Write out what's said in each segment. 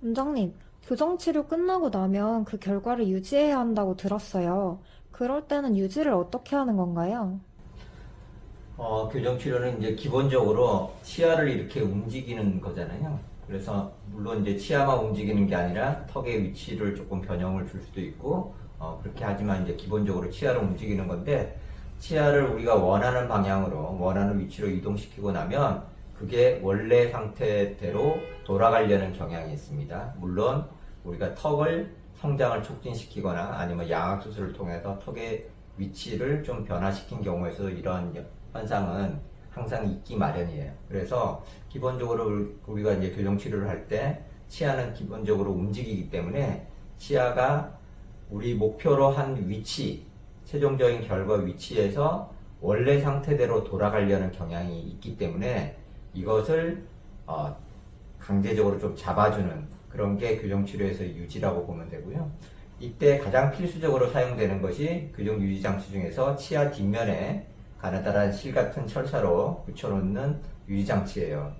원장님, 교정치료 끝나고 나면 그 결과를 유지해야 한다고 들었어요. 그럴 때는 유지를 어떻게 하는 건가요? 교정치료는 이제 기본적으로 치아를 이렇게 움직이는 거잖아요. 그래서 물론 이제 치아만 움직이는 게 아니라 턱의 위치를 조금 변형을 줄 수도 있고, 그렇게 하지만 이제 기본적으로 치아를 움직이는 건데, 치아를 우리가 원하는 방향으로, 원하는 위치로 이동시키고 나면 그게 원래 상태대로 돌아가려는 경향이 있습니다. 물론 우리가 턱을 성장을 촉진시키거나 아니면 양악수술을 통해서 턱의 위치를 좀 변화시킨 경우에서 이런 현상은 항상 있기 마련이에요. 그래서 기본적으로 우리가 이제 교정치료를 할 때 치아는 기본적으로 움직이기 때문에 치아가 우리 목표로 한 위치, 최종적인 결과 위치에서 원래 상태대로 돌아가려는 경향이 있기 때문에 이것을 강제적으로 좀 잡아주는 그런 게 교정치료에서 유지라고 보면 되고요. 이때 가장 필수적으로 사용되는 것이 교정 유지 장치 중에서 치아 뒷면에 가느다란 실 같은 철사로 붙여놓는 유지 장치예요.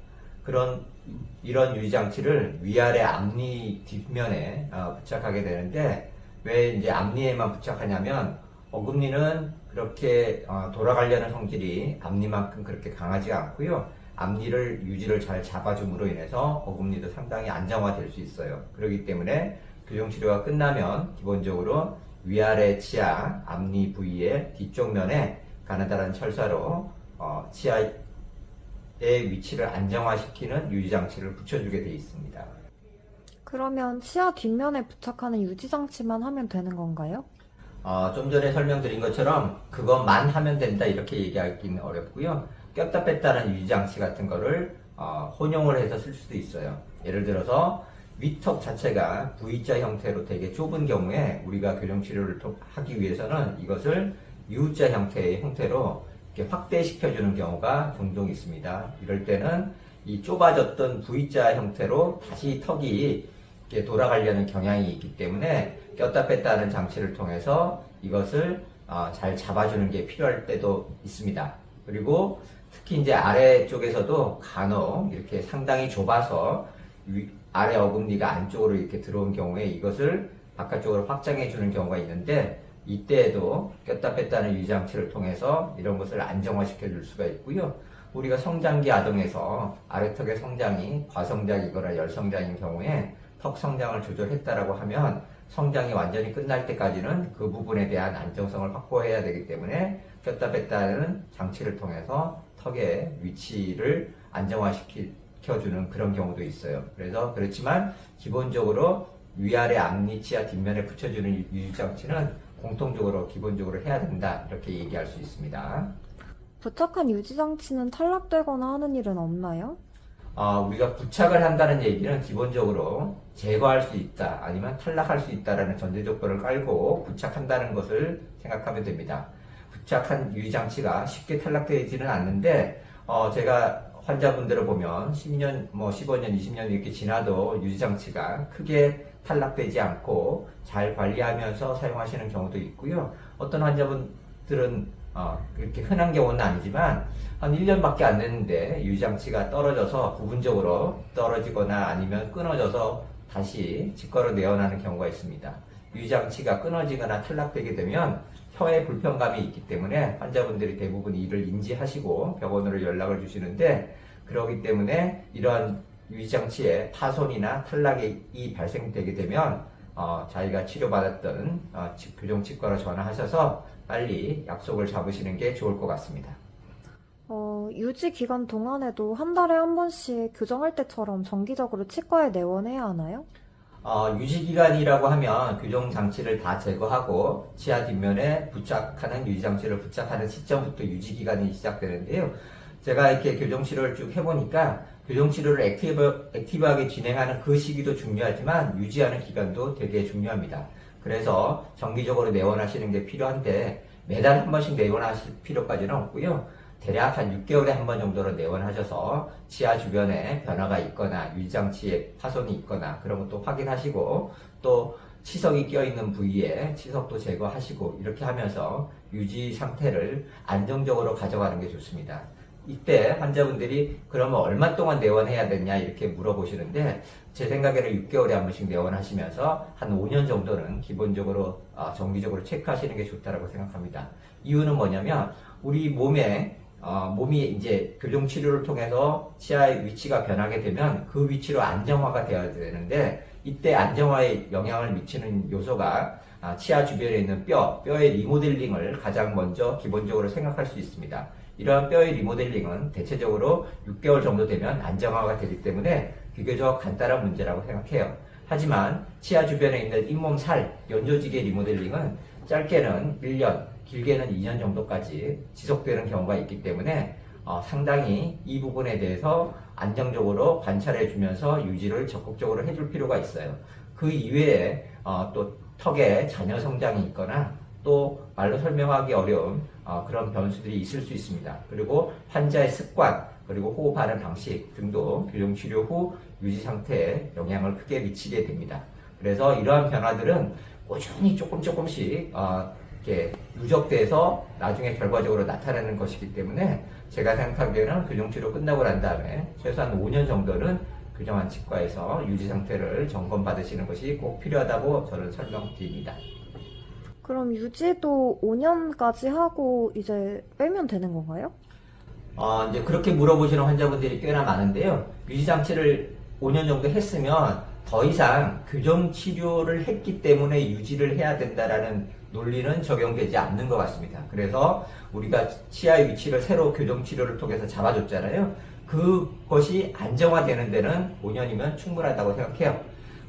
이런 유지 장치를 위아래 앞니 뒷면에 부착하게 되는데 왜 이제 앞니에만 부착하냐면 어금니는 그렇게 돌아가려는 성질이 앞니만큼 그렇게 강하지가 않고요. 앞니를 유지를 잘 잡아줌으로 인해서 어금니도 상당히 안정화될 수 있어요. 그렇기 때문에 교정치료가 끝나면 기본적으로 위아래 치아 앞니 부위의 뒤쪽 면에 가느다란 철사로 치아의 위치를 안정화시키는 유지장치를 붙여주게 되어 있습니다. 그러면 치아 뒷면에 부착하는 유지장치만 하면 되는 건가요? 좀 전에 설명드린 것처럼 그것만 하면 된다 이렇게 얘기하기는 어렵고요. 꼈다 뺐다는 유지장치 같은 거를 혼용을 해서 쓸 수도 있어요. 예를 들어서 위턱 자체가 V자 형태로 되게 좁은 경우에 우리가 교정치료를 하기 위해서는 이것을 U자 형태의 형태로 이렇게 확대시켜주는 경우가 종종 있습니다. 이럴 때는 이 좁아졌던 V자 형태로 다시 턱이 이렇게 돌아가려는 경향이 있기 때문에 꼈다 뺐다 하는 장치를 통해서 이것을 잘 잡아주는 게 필요할 때도 있습니다. 그리고 특히 이제 아래쪽에서도 간혹 이렇게 상당히 좁아서 아래 어금니가 안쪽으로 이렇게 들어온 경우에 이것을 바깥쪽으로 확장해 주는 경우가 있는데 이때에도 꼈다 뺐다는 유지장치를 통해서 이런 것을 안정화시켜 줄 수가 있고요. 우리가 성장기 아동에서 아래턱의 성장이 과성장이거나 열성장인 경우에 턱 성장을 조절했다라고 하면 성장이 완전히 끝날 때까지는 그 부분에 대한 안정성을 확보해야 되기 때문에 꼈다 뺐다는 장치를 통해서 턱의 위치를 안정화시켜주는 그런 경우도 있어요. 그렇지만 기본적으로 위아래 앞니 치아 뒷면에 붙여주는 유지장치는 공통적으로 기본적으로 해야 된다 이렇게 얘기할 수 있습니다. 부착한 유지장치는 탈락되거나 하는 일은 없나요? 우리가 부착을 한다는 얘기는 기본적으로 제거할 수 있다 아니면 탈락할 수 있다라는 전제 조건을 깔고 부착한다는 것을 생각하면 됩니다. 부착한 유지장치가 쉽게 탈락되지는 않는데 제가 환자분들을 보면 10년, 15년, 20년 이렇게 지나도 유지장치가 크게 탈락되지 않고 잘 관리하면서 사용하시는 경우도 있고요. 어떤 환자분들은 그렇게 흔한 경우는 아니지만 한 1년밖에 안 됐는데 유지장치가 떨어져서 부분적으로 떨어지거나 아니면 끊어져서 다시 직거로 내어나는 경우가 있습니다. 유지장치가 끊어지거나 탈락되게 되면 혀에 불편감이 있기 때문에 환자분들이 대부분 이를 인지하시고 병원으로 연락을 주시는데 그렇기 때문에 이러한 유지장치의 파손이나 탈락이 발생되게 되면 자기가 치료받았던 교정치과로 전화하셔서 빨리 약속을 잡으시는 게 좋을 것 같습니다. 유지 기간 동안에도 한 달에 한 번씩 교정할 때처럼 정기적으로 치과에 내원해야 하나요? 유지기간이라고 하면 교정장치를 다 제거하고 치아 뒷면에 부착하는 유지장치를 부착하는 시점부터 유지기간이 시작되는데요. 제가 이렇게 교정치료를 쭉 해보니까 교정치료를 액티브하게 진행하는 그 시기도 중요하지만 유지하는 기간도 되게 중요합니다. 그래서 정기적으로 내원하시는 게 필요한데 매달 한 번씩 내원하실 필요까지는 없고요. 대략 한 6개월에 한 번 정도로 내원하셔서 치아 주변에 변화가 있거나 유지장치에 파손이 있거나 그런 것도 확인하시고 또 치석이 껴있는 부위에 치석도 제거하시고 이렇게 하면서 유지 상태를 안정적으로 가져가는 게 좋습니다. 이때 환자분들이 그러면 얼마 동안 내원해야 되냐 이렇게 물어보시는데 제 생각에는 6개월에 한 번씩 내원하시면서 한 5년 정도는 기본적으로 정기적으로 체크하시는 게 좋다라고 생각합니다. 이유는 뭐냐면 우리 몸이 이제 교정 치료를 통해서 치아의 위치가 변하게 되면 그 위치로 안정화가 되어야 되는데 이때 안정화에 영향을 미치는 요소가 치아 주변에 있는 뼈의 리모델링을 가장 먼저 기본적으로 생각할 수 있습니다. 이러한 뼈의 리모델링은 대체적으로 6개월 정도 되면 안정화가 되기 때문에 비교적 간단한 문제라고 생각해요. 하지만 치아 주변에 있는 잇몸 살, 연조직의 리모델링은 짧게는 1년, 길게는 2년 정도까지 지속되는 경우가 있기 때문에 상당히 이 부분에 대해서 안정적으로 관찰해 주면서 유지를 적극적으로 해줄 필요가 있어요. 그 이외에 또 턱에 잔여 성장이 있거나 또 말로 설명하기 어려운 그런 변수들이 있을 수 있습니다. 그리고 환자의 습관, 그리고 호흡하는 방식 등도 교정치료 후 유지 상태에 영향을 크게 미치게 됩니다. 그래서 이러한 변화들은 꾸준히 조금씩 이렇게 누적돼서 나중에 결과적으로 나타나는 것이기 때문에 제가 생각하기에는 교정치료 끝나고 난 다음에 최소한 5년 정도는 교정한 치과에서 유지 상태를 점검받으시는 것이 꼭 필요하다고 저는 설명드립니다. 그럼 유지도 5년까지 하고 이제 빼면 되는 건가요? 이제 그렇게 물어보시는 환자분들이 꽤나 많은데요. 유지장치를 5년 정도 했으면 더 이상 교정치료를 했기 때문에 유지를 해야 된다라는 논리는 적용되지 않는 것 같습니다. 그래서 우리가 치아의 위치를 새로 교정치료를 통해서 잡아줬잖아요. 그것이 안정화되는 데는 5년이면 충분하다고 생각해요.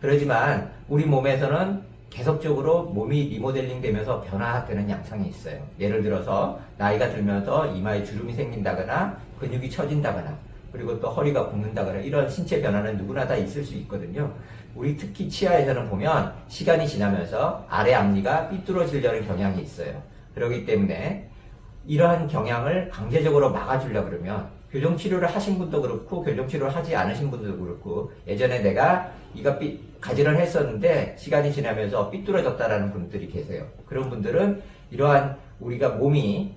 그렇지만 우리 몸에서는 계속적으로 몸이 리모델링 되면서 변화되는 양상이 있어요. 예를 들어서 나이가 들면서 이마에 주름이 생긴다거나 근육이 처진다거나 그리고 또 허리가 굽는다거나 이런 신체 변화는 누구나 다 있을 수 있거든요. 우리 특히 치아에서는 보면 시간이 지나면서 아래 앞니가 삐뚤어지려는 경향이 있어요. 그렇기 때문에 이러한 경향을 강제적으로 막아주려고 그러면 교정치료를 하신 분도 그렇고 교정치료를 하지 않으신 분도 그렇고 예전에 내가 이가 가지런 했었는데 시간이 지나면서 삐뚤어졌다라는 분들이 계세요. 그런 분들은 이러한 우리가 몸이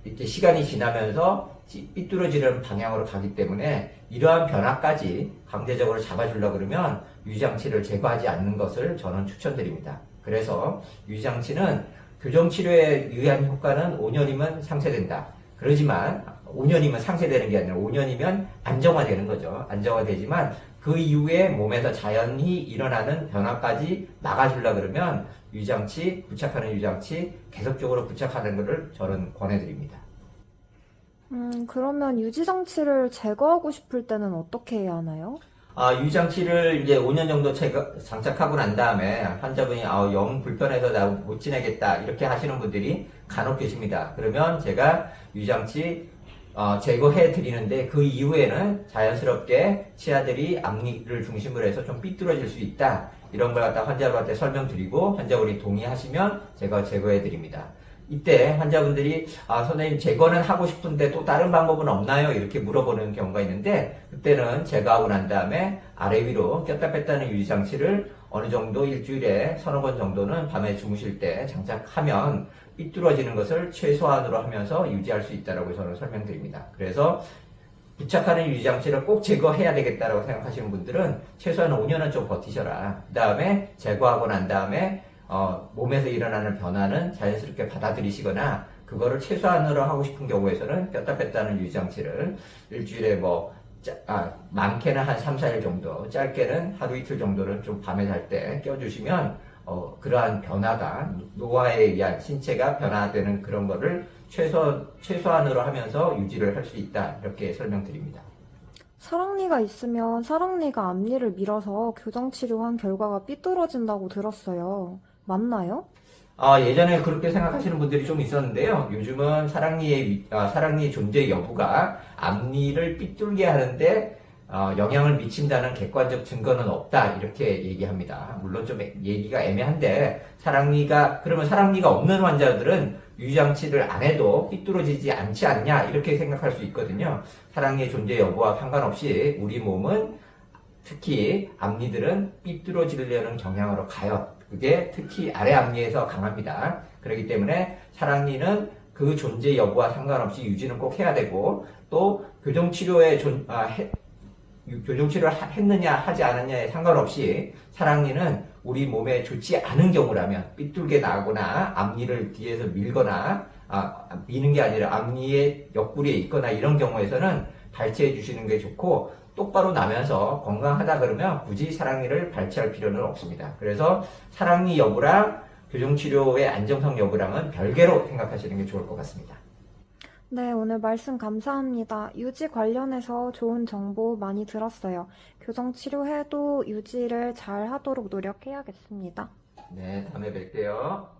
이렇게 시간이 지나면서 삐뚤어지는 방향으로 가기 때문에 이러한 변화까지 강제적으로 잡아주려고 그러면 유지장치를 제거하지 않는 것을 저는 추천드립니다. 그래서 유지장치는 교정치료에 의한 효과는 5년이면 상쇄된다. 그러지만 5년이면 상쇄되는 게 아니라 5년이면 안정화되는 거죠. 안정화되지만 그 이후에 몸에서 자연히 일어나는 변화까지 막아주려고 그러면 부착하는 유지장치 계속적으로 부착하는 것을 저는 권해드립니다. 그러면 유지장치를 제거하고 싶을 때는 어떻게 해야 하나요? 유지장치를 이제 5년 정도 장착하고 난 다음에 환자분이 영 불편해서 나 못 지내겠다 이렇게 하시는 분들이 간혹 계십니다. 그러면 제가 유지장치 제거해 드리는데 그 이후에는 자연스럽게 치아들이 앞니를 중심으로 해서 좀 삐뚤어질 수 있다. 이런 걸 갖다 환자분한테 설명드리고 환자분이 동의하시면 제가 제거해 드립니다. 이때 환자분들이 선생님 제거는 하고 싶은데 또 다른 방법은 없나요? 이렇게 물어보는 경우가 있는데 그때는 제거하고 난 다음에 아래 위로 꼈다 뺐다는 유지장치를 어느 정도 일주일에 서너 번 정도는 밤에 주무실 때 장착하면 삐뚤어지는 것을 최소한으로 하면서 유지할 수 있다고 저는 설명드립니다. 그래서 부착하는 유지장치를 꼭 제거해야 되겠다라고 생각하시는 분들은 최소한 5년은 좀 버티셔라. 그 다음에 제거하고 난 다음에 몸에서 일어나는 변화는 자연스럽게 받아들이시거나 그거를 최소한으로 하고 싶은 경우에서는 꼈다 뺐다는 유지장치를 일주일에 많게는 한 3, 4일 정도, 짧게는 하루 이틀 정도는 좀 밤에 잘 때 껴주시면 그러한 변화가 노화에 의한 신체가 변화되는 그런 거를 최소한으로 하면서 유지를 할 수 있다. 이렇게 설명드립니다. 사랑니가 있으면 사랑니가 앞니를 밀어서 교정치료한 결과가 삐뚤어진다고 들었어요. 맞나요? 예전에 그렇게 생각하시는 분들이 좀 있었는데요. 요즘은 사랑니의 존재 여부가 앞니를 삐뚤게 하는데 영향을 미친다는 객관적 증거는 없다. 이렇게 얘기합니다. 물론 좀 얘기가 애매한데 그러면 사랑니가 없는 환자들은 유지장치를 안 해도 삐뚤어지지 않지 않냐 이렇게 생각할 수 있거든요. 사랑니의 존재 여부와 상관없이 우리 몸은 특히 앞니들은 삐뚤어지려는 경향으로 가요. 그게 특히 아래 앞니에서 강합니다. 그렇기 때문에 사랑니는 그 존재 여부와 상관없이 유지는 꼭 해야 되고, 또 교정치료에 교정치료를 했느냐 하지 않았냐에 상관없이 사랑니는 우리 몸에 좋지 않은 경우라면, 삐뚤게 나거나 앞니를 뒤에서 밀거나, 미는 게 아니라 앞니의 옆구리에 있거나 이런 경우에서는 발치해 주시는 게 좋고, 똑바로 나면서 건강하다 그러면 굳이 사랑니를 발치할 필요는 없습니다. 그래서 사랑니 여부랑 교정치료의 안정성 여부랑은 별개로 생각하시는 게 좋을 것 같습니다. 네, 오늘 말씀 감사합니다. 유지 관련해서 좋은 정보 많이 들었어요. 교정 치료해도 유지를 잘 하도록 노력해야겠습니다. 네, 다음에 뵐게요.